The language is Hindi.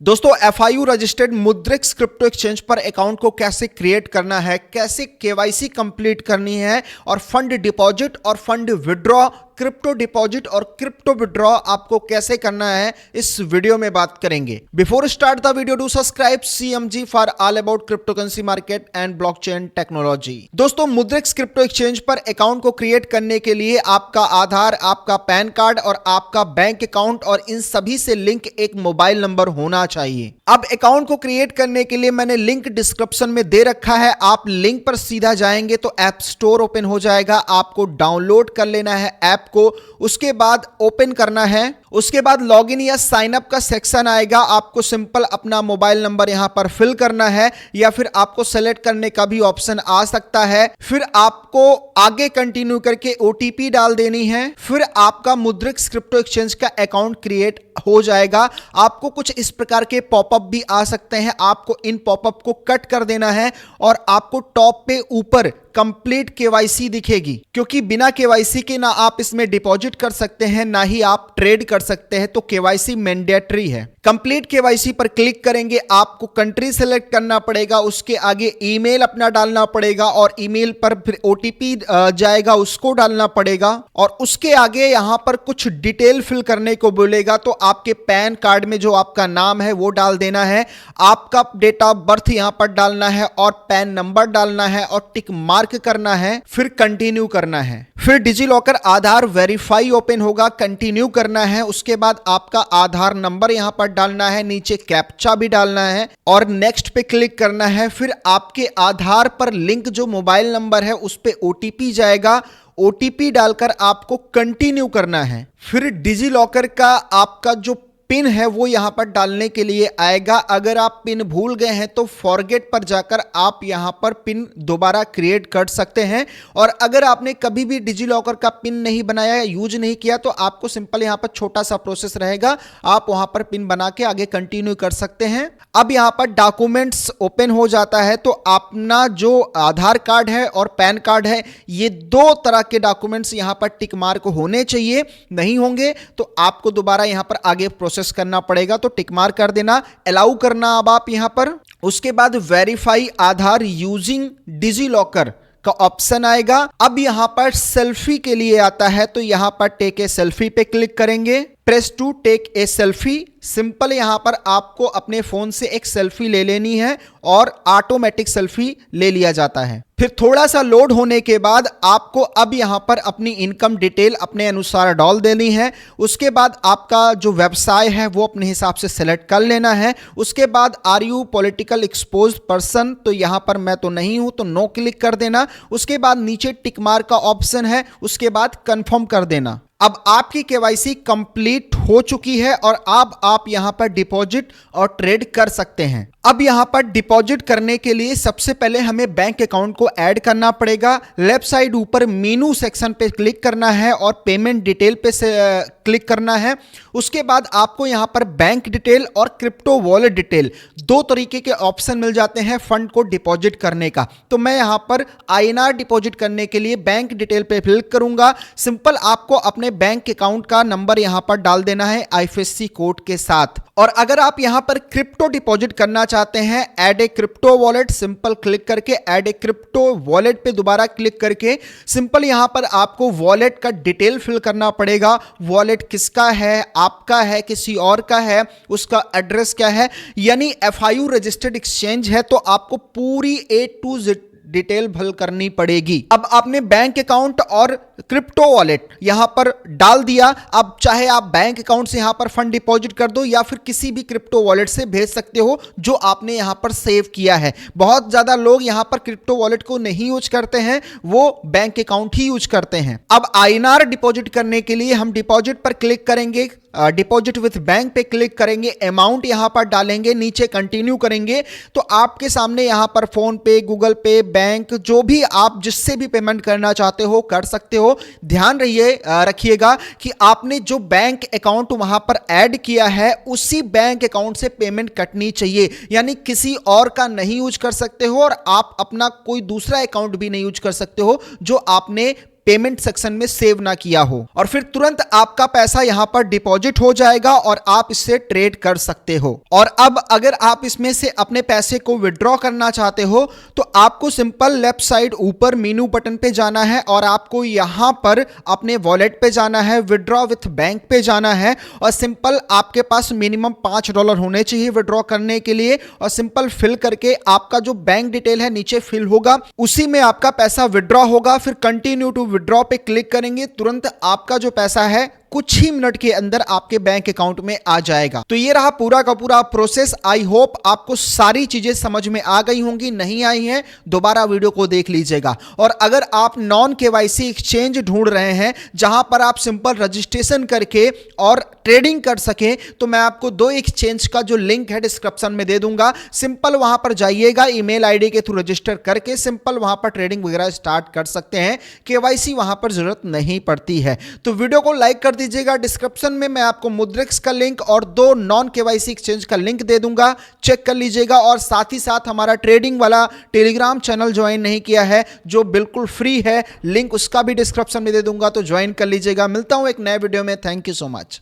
दोस्तों एफआईयू रजिस्टर्ड मुद्रिक्स क्रिप्टो एक्सचेंज पर अकाउंट को कैसे क्रिएट करना है, कैसे केवाईसी कंप्लीट करनी है और फंड डिपॉजिट और फंड विड्रॉ, क्रिप्टो डिपॉजिट और क्रिप्टो विड्रॉ आपको कैसे करना है इस वीडियो में बात करेंगे। Before start the video do subscribe CMG for all about cryptocurrency market and blockchain technology. दोस्तों मुद्रिक्स क्रिप्टो एक्सचेंज पर अकाउंट को क्रिएट करने के लिए आपका आधार, आपका पैन कार्ड और आपका बैंक अकाउंट और इन सभी से लिंक एक मोबाइल नंबर होना चाहिए। अब अकाउंट को क्रिएट करने के लिए मैंने लिंक डिस्क्रिप्शन में दे रखा है, आप लिंक पर सीधा जाएंगे तो ऐप स्टोर ओपन हो जाएगा। आपको डाउनलोड कर लेना है ऐप को, उसके बाद ओपन करना है, उसके बाद लॉगिन या साइन अप का सेक्शन आएगा। आपको सिंपल अपना मोबाइल नंबर यहां पर फिल करना है या फिर आपको सेलेक्ट करने का भी ऑप्शन आ सकता है। फिर आपको आगे कंटिन्यू करके ओटीपी डाल देनी है, फिर आपका मुद्रिक्स क्रिप्टो एक्सचेंज का अकाउंट क्रिएट हो जाएगा। आपको कुछ इस प्रकार के पॉपअप भी आ सकते हैं, आपको इन पॉपअप को कट कर देना है और आपको टॉप पे ऊपर कंप्लीट केवाईसी दिखेगी, क्योंकि बिना केवाईसी के ना आप इसमें डिपॉजिट कर सकते हैं ना ही आप ट्रेड कर सकते हैं, तो केवाईसी मैंडेटरी है। कंप्लीट केवाईसी पर क्लिक करेंगे, आपको कंट्री सेलेक्ट करना पड़ेगा, उसके आगे ईमेल अपना डालना पड़ेगा और ईमेल पर फिर ओटीपी जाएगा, उसको डालना पड़ेगा और उसके आगे यहां पर कुछ डिटेल फिल करने को बोलेगा। तो आपके पैन कार्ड में जो आपका नाम है वो डाल देना है, आपका डेट ऑफ बर्थ यहां पर डालना है और पैन नंबर डालना है और टिक मार्क करना है, फिर कंटिन्यू करना है। फिर डिजिलॉकर आधार वेरीफाई ओपन होगा, कंटिन्यू करना है। उसके बाद आपका आधार नंबर यहां पर डालना है, नीचे कैप्चा भी डालना है और नेक्स्ट पे क्लिक करना है। फिर आपके आधार पर लिंक जो मोबाइल नंबर है उस पे ओटीपी जाएगा, ओटीपी डालकर आपको कंटिन्यू करना है। फिर डिजिलॉकर का आपका जो पिन है वो यहां पर डालने के लिए आएगा। अगर आप पिन भूल गए हैं तो फॉरगेट पर जाकर आप यहां पर पिन दोबारा क्रिएट कर सकते हैं। और अगर आपने कभी भी डिजिलॉकर का पिन नहीं बनाया या यूज नहीं किया तो आपको सिंपल यहां पर छोटा सा प्रोसेस रहेगा, आप वहां पर पिन बना के आगे कंटिन्यू कर सकते हैं। अब यहां पर डॉक्यूमेंट्स ओपन हो जाता है, तो अपना जो आधार कार्ड है और पैन कार्ड है, ये दो तरह के डॉक्यूमेंट्स यहां पर टिक मार्क होने चाहिए। नहीं होंगे तो आपको दोबारा यहां पर आगे प्रोसेस करना पड़ेगा, तो टिक मार्क कर देना, अलाउ करना अब आप यहां पर। उसके बाद वेरीफाई आधार यूजिंग डिजिलॉकर का ऑप्शन आएगा। अब यहां पर सेल्फी के लिए आता है, तो यहां पर टेक ए सेल्फी पे क्लिक करेंगे, press to take a selfie. Simple यहां पर आपको अपने फोन से एक सेल्फी ले लेनी है और ऑटोमेटिक सेल्फी ले लिया जाता है। फिर थोड़ा सा लोड होने के बाद आपको अब यहां पर अपनी इनकम डिटेल अपने अनुसार डाल देनी है। उसके बाद आपका जो व्यवसाय है वो अपने हिसाब से सेलेक्ट कर लेना है। उसके बाद are you political exposed person, तो यहां पर मैं तो नहीं हूं, तो नो क्लिक कर देना। उसके बाद नीचे टिक मार्क का ऑप्शन है, उसके बाद कंफर्म कर देना। अब आपकी केवाईसी कंप्लीट हो चुकी है और अब आप यहां पर डिपॉजिट और ट्रेड कर सकते हैं। अब यहां पर डिपॉजिट करने के लिए सबसे पहले हमें बैंक अकाउंट को ऐड करना पड़ेगा। लेफ्ट साइड ऊपर मेनू सेक्शन पे क्लिक करना है और पेमेंट डिटेल पे से क्लिक करना है। उसके बाद आपको यहां पर बैंक डिटेल और क्रिप्टो वॉलेट डिटेल दो तरीके के ऑप्शन मिल जाते हैं फंड को डिपॉजिट करने का। तो मैं यहां पर आईएनआर डिपॉजिट करने के लिए बैंक डिटेल पे क्लिक करूंगा। सिंपल आपको अपने बैंक अकाउंट का नंबर यहां पर डाल देना है आईएफएससी कोड के साथ। और अगर आप यहां पर क्रिप्टो डिपॉजिट करना चाहते हैं, add a crypto wallet, simple click करके ऐड ए क्रिप्टो वॉलेट पे दोबारा क्लिक करके सिंपल यहां पर आपको वॉलेट का डिटेल फिल करना पड़ेगा। वॉलेट किसका है, आपका है, किसी और का है, उसका एड्रेस क्या है। यानी एफआईयू रजिस्टर्ड एक्सचेंज है तो आपको पूरी ए टू जेड डिटेल भर करनी पड़ेगी। अब आपने बैंक अकाउंट और क्रिप्टो वॉलेट यहां पर डाल दिया। अब चाहे आप बैंक अकाउंट से यहां पर फंड डिपॉजिट कर दो या फिर किसी भी क्रिप्टो वॉलेट से भेज सकते हो जो आपने यहां पर सेव किया है। बहुत ज्यादा लोग यहां पर क्रिप्टो वॉलेट को नहीं यूज करते हैं, वो बैंक अकाउंट ही यूज करते हैं। अब आईएनआर डिपॉजिट करने के लिए हम डिपॉजिट पर क्लिक करेंगे, डिपॉजिट विथ बैंक पे क्लिक करेंगे, अमाउंट यहां पर डालेंगे, नीचे कंटिन्यू करेंगे तो आपके सामने यहां पर फोन पे, गूगल पे, बैंक, जो भी आप जिससे भी पेमेंट करना चाहते हो कर सकते हो। ध्यान रखिएगा कि आपने जो बैंक अकाउंट वहां पर ऐड किया है उसी बैंक अकाउंट से पेमेंट कटनी चाहिए, यानी किसी और का नहीं यूज कर सकते हो और आप अपना कोई दूसरा अकाउंट भी नहीं यूज कर सकते हो जो आपने पेमेंट सेक्शन में सेव ना किया हो, और फिर तुरंत आपका पैसा यहां पर डिपॉजिट हो जाएगा और आप इससे ट्रेड कर सकते हो। और अब अगर आप इसमें से अपने पैसे को विड्रॉ करना चाहते हो तो आपको सिंपल लेफ्ट साइड ऊपर मेनू बटन पे जाना है और आपको यहां पर अपने वॉलेट पे जाना है, विड्रॉ विथ बैंक पे जाना है, और सिंपल आपके पास मिनिमम $5 होने चाहिए विड्रॉ करने के लिए, और सिंपल फिल करके आपका जो बैंक डिटेल है नीचे फिल होगा, उसी में आपका पैसा विड्रॉ होगा। फिर कंटिन्यू टू विड्रॉ पे क्लिक करेंगे, तुरंत आपका जो पैसा है कुछ ही मिनट के अंदर आपके बैंक अकाउंट में आ जाएगा। तो ये रहा पूरा का पूरा प्रोसेस। आई होप आपको सारी चीजें समझ में आ गई होंगी, नहीं आई हैं दोबारा वीडियो को देख लीजिएगा। और अगर आप नॉन केवाईसी एक्सचेंज ढूंढ रहे हैं जहां पर आप सिंपल रजिस्ट्रेशन करके और ट्रेडिंग कर सकें, तो मैं आपको 2 एक्सचेंज का जो लिंक है डिस्क्रिप्शन में दे दूंगा। सिंपल वहां पर जाइएगा, ईमेल आईडी के थ्रू रजिस्टर करके सिंपल वहां पर ट्रेडिंग वगैरह स्टार्ट कर सकते हैं, केवाईसी वहां पर जरूरत नहीं पड़ती है। तो वीडियो को लाइक कर दीजिएगा। डिस्क्रिप्शन में मैं आपको मुद्रेक्स का लिंक और 2 नॉन केवाईसी एक्सचेंज का लिंक दे दूंगा, चेक कर लीजिएगा। और साथ ही साथ हमारा ट्रेडिंग वाला टेलीग्राम चैनल ज्वाइन नहीं किया है जो बिल्कुल फ्री है, लिंक उसका भी डिस्क्रिप्शन में दे दूंगा, तो ज्वाइन कर लीजिएगा। मिलता हूं एक नए वीडियो में। Thank you so much.